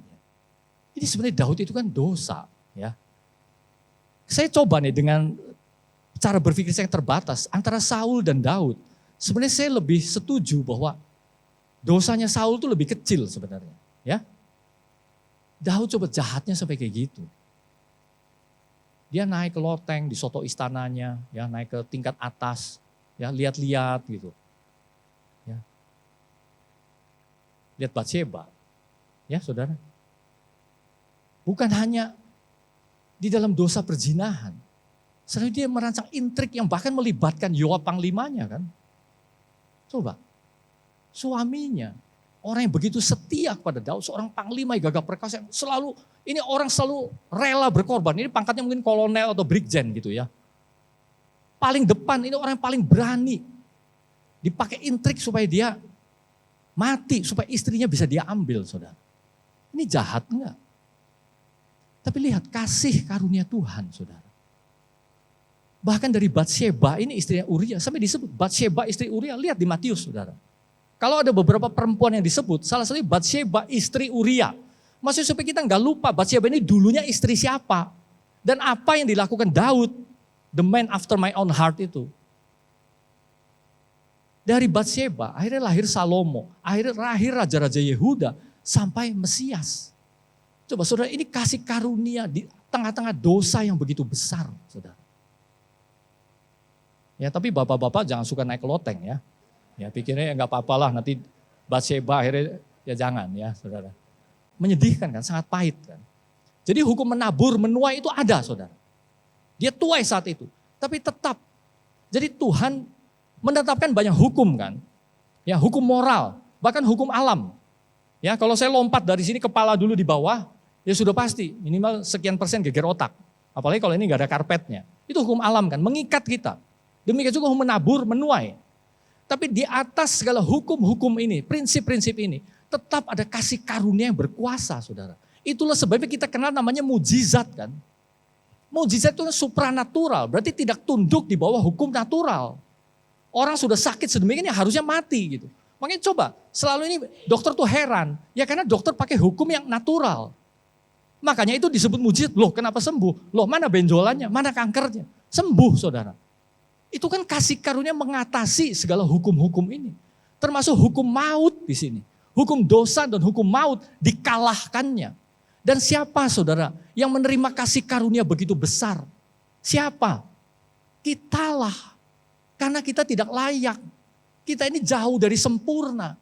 Speaker 1: ini sebenarnya Daud itu kan dosa, ya. Saya coba nih dengan cara berpikir saya yang terbatas antara Saul dan Daud. Sebenarnya saya lebih setuju bahwa dosanya Saul itu lebih kecil sebenarnya, ya. Daud coba jahatnya sampai kayak gitu. Dia naik ke loteng di soto istananya, ya, naik ke tingkat atas. Ya, lihat-lihat gitu. Ya. Lihat Batsheba. Ya, saudara. Bukan hanya di dalam dosa perzinahan. Selalu dia merancang intrik yang bahkan melibatkan Yoab panglimanya kan. Coba. Suaminya, orang yang begitu setia kepada Daud, seorang panglima yang gagah perkasa yang selalu, ini orang selalu rela berkorban. Ini pangkatnya mungkin kolonel atau brigjen gitu ya. Paling depan, ini orang yang paling berani. Dipakai intrik supaya dia mati, supaya istrinya bisa dia ambil, saudara. Ini jahat enggak? Tapi lihat kasih karunia Tuhan, saudara. Bahkan dari Batsheba, ini istrinya Uria, sampai disebut Batsheba istri Uria, lihat di Matius, saudara. Kalau ada beberapa perempuan yang disebut, salah satunya Batsheba istri Uria. Maksudnya supaya kita enggak lupa, Batsheba ini dulunya istri siapa. Dan apa yang dilakukan Daud. The man after my own heart itu. Dari Batsheba, akhirnya lahir Salomo. Akhirnya lahir raja-raja Yehuda sampai Mesias. Coba saudara, ini kasih karunia di tengah-tengah dosa yang begitu besar. Saudara. Ya tapi bapak-bapak jangan suka naik loteng ya. Ya pikirnya ya gak apa-apa lah nanti Batsheba akhirnya ya jangan ya saudara. Menyedihkan kan, sangat pahit kan. Jadi hukum menabur, menuai itu ada saudara. Dia tuai saat itu, tapi tetap. Jadi Tuhan menetapkan banyak hukum kan. Ya, hukum moral, bahkan hukum alam. Ya, kalau saya lompat dari sini kepala dulu di bawah, ya sudah pasti minimal sekian persen geger otak. Apalagi kalau ini gak ada karpetnya. Itu hukum alam kan, mengikat kita. Demikian juga hukum menabur, menuai. Tapi di atas segala hukum-hukum ini, prinsip-prinsip ini, tetap ada kasih karunia yang berkuasa, saudara. Itulah sebabnya kita kenal namanya mujizat kan. Mujizat itu supranatural, berarti tidak tunduk di bawah hukum natural. Orang sudah sakit sedemikian ya harusnya mati gitu. Makanya coba, selalu ini dokter tuh heran, ya karena dokter pakai hukum yang natural. Makanya itu disebut mujizat, loh kenapa sembuh? Loh mana benjolannya, mana kankernya? Sembuh saudara. Itu kan kasih karunia mengatasi segala hukum-hukum ini. Termasuk hukum maut di sini. Hukum dosa dan hukum maut dikalahkannya. Dan siapa saudara yang menerima kasih karunia begitu besar? Siapa? Kitalah. Karena kita tidak layak. Kita ini jauh dari sempurna.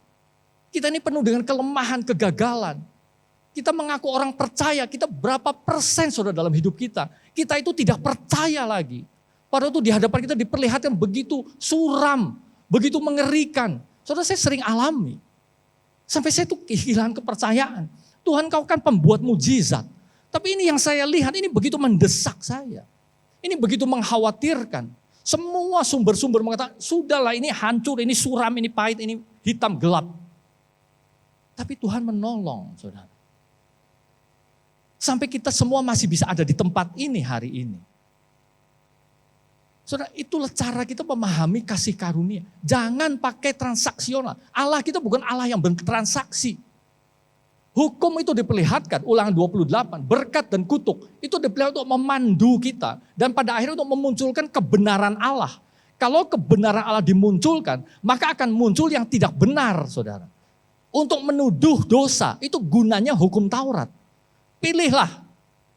Speaker 1: Kita ini penuh dengan kelemahan, kegagalan. Kita mengaku orang percaya, kita berapa persen saudara dalam hidup kita. Kita itu tidak percaya lagi. Padahal itu di hadapan kita diperlihatkan begitu suram, begitu mengerikan. Saudara saya sering alami. Sampai saya tuh kehilangan kepercayaan. Tuhan kau kan pembuat mujizat. Tapi ini yang saya lihat ini begitu mendesak saya. Ini begitu mengkhawatirkan. Semua sumber-sumber mengatakan, sudahlah ini hancur, ini suram, ini pahit, ini hitam gelap. Tapi Tuhan menolong saudara. Sampai kita semua masih bisa ada di tempat ini hari ini. Saudara, itulah cara kita memahami kasih karunia. Jangan pakai transaksional. Allah kita bukan Allah yang bertransaksi. Hukum itu diperlihatkan, Ulangan 28, berkat dan kutuk. Itu diperlihatkan untuk memandu kita. Dan pada akhirnya untuk memunculkan kebenaran Allah. Kalau kebenaran Allah dimunculkan, maka akan muncul yang tidak benar, saudara. Untuk menuduh dosa, itu gunanya hukum Taurat. Pilihlah.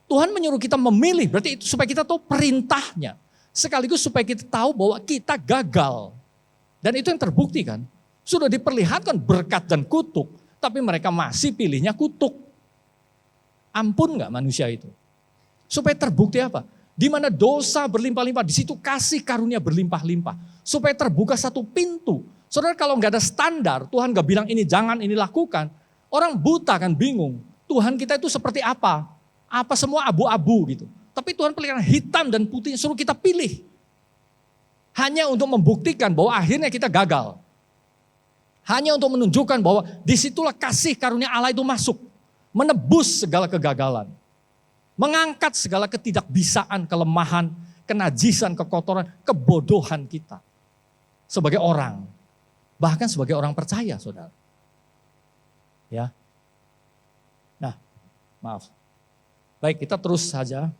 Speaker 1: Tuhan menyuruh kita memilih, berarti itu supaya kita tahu perintahnya. Sekaligus supaya kita tahu bahwa kita gagal. Dan itu yang terbukti kan. Sudah diperlihatkan berkat dan kutuk. Tapi mereka masih pilihnya kutuk. Ampun gak manusia itu? Supaya terbukti apa? Di mana dosa berlimpah-limpah, di situ kasih karunia berlimpah-limpah. Supaya terbuka satu pintu. Saudara kalau gak ada standar, Tuhan gak bilang ini jangan, ini lakukan. Orang buta kan bingung. Tuhan kita itu seperti apa? Apa semua abu-abu gitu. Tapi Tuhan pilih hitam dan putih, suruh kita pilih. Hanya untuk membuktikan bahwa akhirnya kita gagal. Hanya untuk menunjukkan bahwa disitulah kasih karunia Allah itu masuk. Menebus segala kegagalan. Mengangkat segala ketidakbisaan, kelemahan, kenajisan, kekotoran, kebodohan kita. Sebagai orang. Bahkan sebagai orang percaya, saudara. Ya. Nah, maaf. Baik, kita terus saja.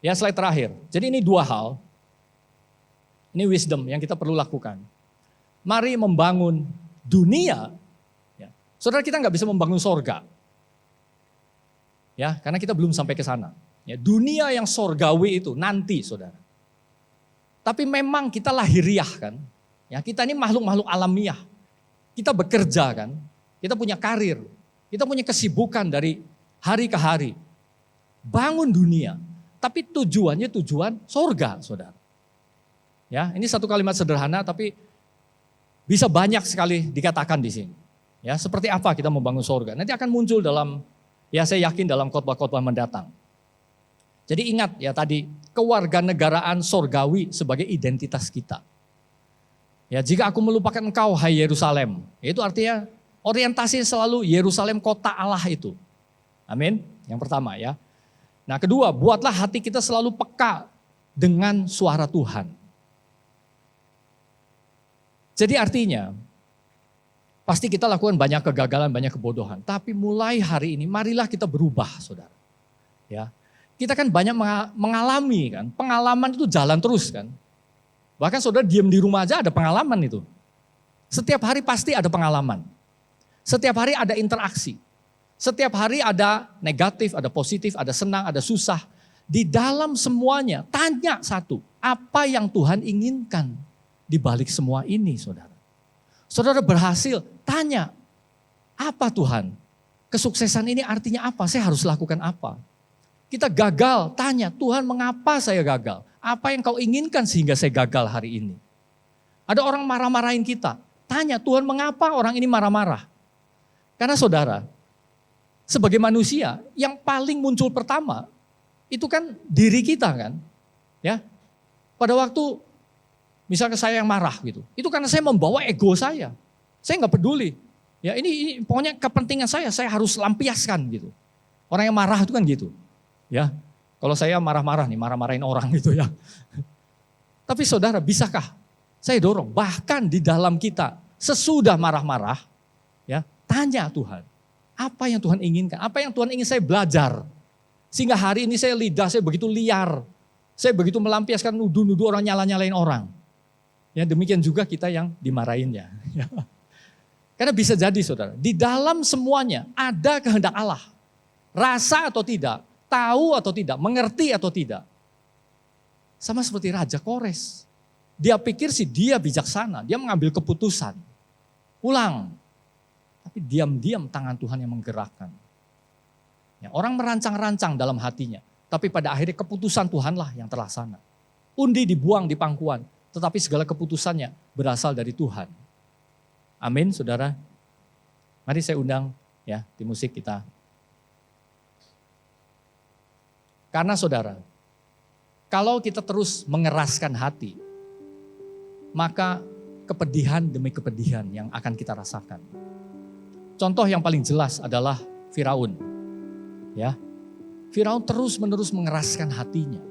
Speaker 1: Ya, slide terakhir. Jadi ini dua hal. Ini wisdom yang kita perlu lakukan. Mari membangun dunia. Ya. Saudara, kita nggak bisa membangun sorga. Ya, karena kita belum sampai ke sana. Ya, dunia yang sorgawi itu nanti, saudara. Tapi memang kita lahiriah kan. Ya, kita ini makhluk-makhluk alamiah. Kita bekerja kan. Kita punya karir. Kita punya kesibukan dari hari ke hari. Bangun dunia. Tapi tujuannya tujuan sorga, saudara. Ya, ini satu kalimat sederhana tapi bisa banyak sekali dikatakan di sini. Ya, seperti apa kita membangun sorga. Nanti akan muncul dalam, ya saya yakin dalam khotbah-khotbah mendatang. Jadi ingat ya tadi, kewarganegaraan sorgawi sebagai identitas kita. Ya, jika aku melupakan engkau, hai Yerusalem. Itu artinya orientasi selalu Yerusalem kota Allah itu. Amin. Yang pertama ya. Nah kedua, buatlah hati kita selalu peka dengan suara Tuhan. Jadi artinya, pasti kita lakukan banyak kegagalan, banyak kebodohan. Tapi mulai hari ini, marilah kita berubah, saudara. Ya, kita kan banyak mengalami kan, pengalaman itu jalan terus kan. Bahkan saudara diam di rumah aja ada pengalaman itu. Setiap hari pasti ada pengalaman. Setiap hari ada interaksi. Setiap hari ada negatif, ada positif, ada senang, ada susah. Di dalam semuanya, tanya satu, apa yang Tuhan inginkan? Di balik semua ini, saudara. Saudara berhasil, tanya, apa Tuhan? Kesuksesan ini artinya apa? Saya harus lakukan apa? Kita gagal, tanya, Tuhan mengapa saya gagal? Apa yang kau inginkan sehingga saya gagal hari ini? Ada orang marah-marahin kita, tanya, Tuhan mengapa orang ini marah-marah? Karena saudara, sebagai manusia, yang paling muncul pertama, itu kan diri kita kan. Ya, pada waktu misalnya saya yang marah gitu, itu karena saya membawa ego saya. Saya nggak peduli. Ya ini pokoknya kepentingan saya harus lampiaskan gitu. Orang yang marah itu kan gitu. Ya, kalau saya marah-marah nih, marah-marahin orang gitu ya. Tapi saudara, bisakah saya dorong? Bahkan di dalam kita, sesudah marah-marah, ya tanya Tuhan, apa yang Tuhan inginkan? Apa yang Tuhan ingin saya belajar? Sehingga hari ini lidah saya begitu liar. Saya begitu melampiaskan nuduh-nuduh orang, nyala-nyalain orang. Ya demikian juga kita yang dimarahinnya. Karena bisa jadi saudara, di dalam semuanya ada kehendak Allah. Rasa atau tidak, tahu atau tidak, mengerti atau tidak. Sama seperti Raja Kores. Dia pikir sih dia bijaksana, dia mengambil keputusan. Ulang. Tapi diam-diam tangan Tuhan yang menggerakkan. Ya, orang merancang-rancang dalam hatinya. Tapi pada akhirnya keputusan Tuhanlah yang terlaksana. Undi dibuang di pangkuan. Tetapi segala keputusannya berasal dari Tuhan. Amin, saudara. Mari saya undang ya di musik kita. Karena saudara, kalau kita terus mengeraskan hati, maka kepedihan demi kepedihan yang akan kita rasakan. Contoh yang paling jelas adalah Firaun. Ya, Firaun terus-menerus mengeraskan hatinya.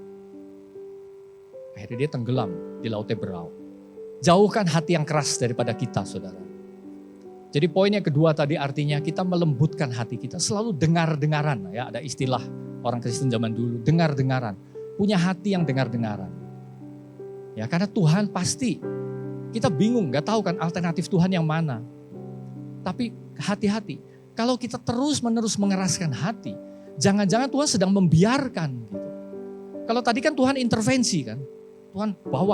Speaker 1: Akhirnya dia tenggelam di Laut Teberau. Jauhkan hati yang keras daripada kita, saudara. Jadi poin yang kedua tadi artinya kita melembutkan hati kita. Selalu dengar-dengaran. Ya, ada istilah orang Kristen zaman dulu. Dengar-dengaran. Punya hati yang dengar-dengaran. Ya, karena Tuhan pasti. Kita bingung, gak tahu kan alternatif Tuhan yang mana. Tapi hati-hati. Kalau kita terus-menerus mengeraskan hati. Jangan-jangan Tuhan sedang membiarkan. Gitu. Kalau tadi kan Tuhan intervensi kan. Tuhan bawa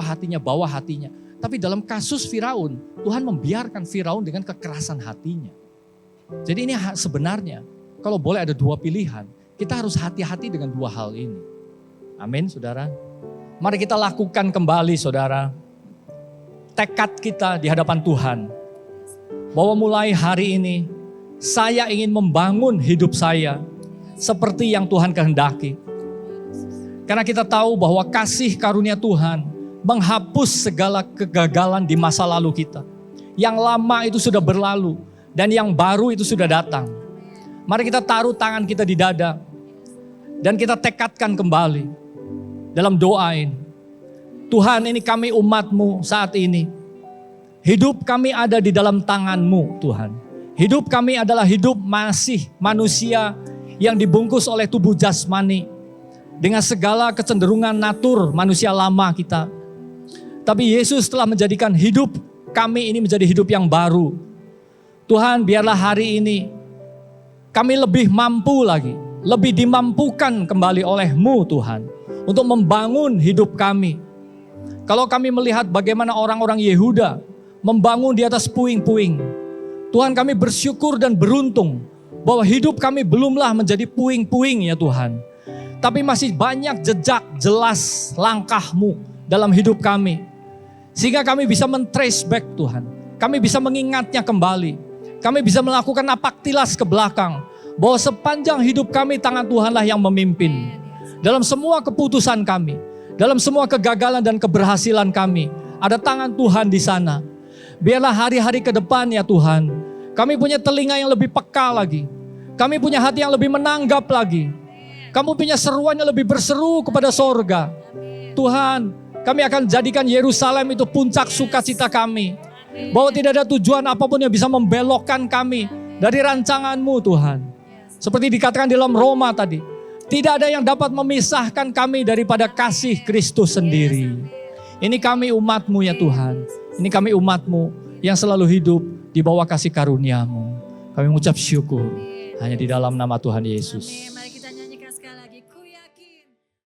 Speaker 1: hatinya. Tapi dalam kasus Firaun, Tuhan membiarkan Firaun dengan kekerasan hatinya. Jadi ini sebenarnya, kalau boleh ada dua pilihan, kita harus hati-hati dengan dua hal ini. Amin, saudara. Mari kita lakukan kembali, saudara. Tekad kita di hadapan Tuhan. Bahwa mulai hari ini, saya ingin membangun hidup saya seperti yang Tuhan kehendaki. Karena kita tahu bahwa kasih karunia Tuhan menghapus segala kegagalan di masa lalu kita. Yang lama itu sudah berlalu dan yang baru itu sudah datang. Mari kita taruh tangan kita di dada dan kita tekadkan kembali dalam doain. Tuhan, ini kami umat-Mu saat ini. Hidup kami ada di dalam tangan-Mu, Tuhan. Hidup kami adalah hidup masih manusia yang dibungkus oleh tubuh jasmani dengan segala kecenderungan natur manusia lama kita. Tapi Yesus telah menjadikan hidup kami ini menjadi hidup yang baru. Tuhan, biarlah hari ini kami lebih mampu lagi, lebih dimampukan kembali oleh-Mu Tuhan, untuk membangun hidup kami. Kalau kami melihat bagaimana orang-orang Yehuda membangun di atas puing-puing, Tuhan, kami bersyukur dan beruntung bahwa hidup kami belumlah menjadi puing-puing ya Tuhan. Tapi masih banyak jejak jelas langkah-Mu dalam hidup kami. Sehingga kami bisa men-trace back Tuhan. Kami bisa mengingatnya kembali. Kami bisa melakukan napaktilas ke belakang. Bahwa sepanjang hidup kami tangan Tuhanlah yang memimpin. Dalam semua keputusan kami. Dalam semua kegagalan dan keberhasilan kami. Ada tangan Tuhan di sana. Biarlah hari-hari ke depan ya Tuhan. Kami punya telinga yang lebih peka lagi. Kami punya hati yang lebih menanggap lagi. Kamu punya seruannya lebih berseru kepada sorga. Tuhan, kami akan jadikan Yerusalem itu puncak sukacita kami. Bahwa tidak ada tujuan apapun yang bisa membelokkan kami dari rancangan-Mu Tuhan. Seperti dikatakan di dalam Roma tadi. Tidak ada yang dapat memisahkan kami daripada kasih Kristus sendiri. Ini kami umat-Mu ya Tuhan. Ini kami umat-Mu yang selalu hidup di bawah kasih karunia-Mu. Kami mengucap syukur hanya di dalam nama Tuhan Yesus.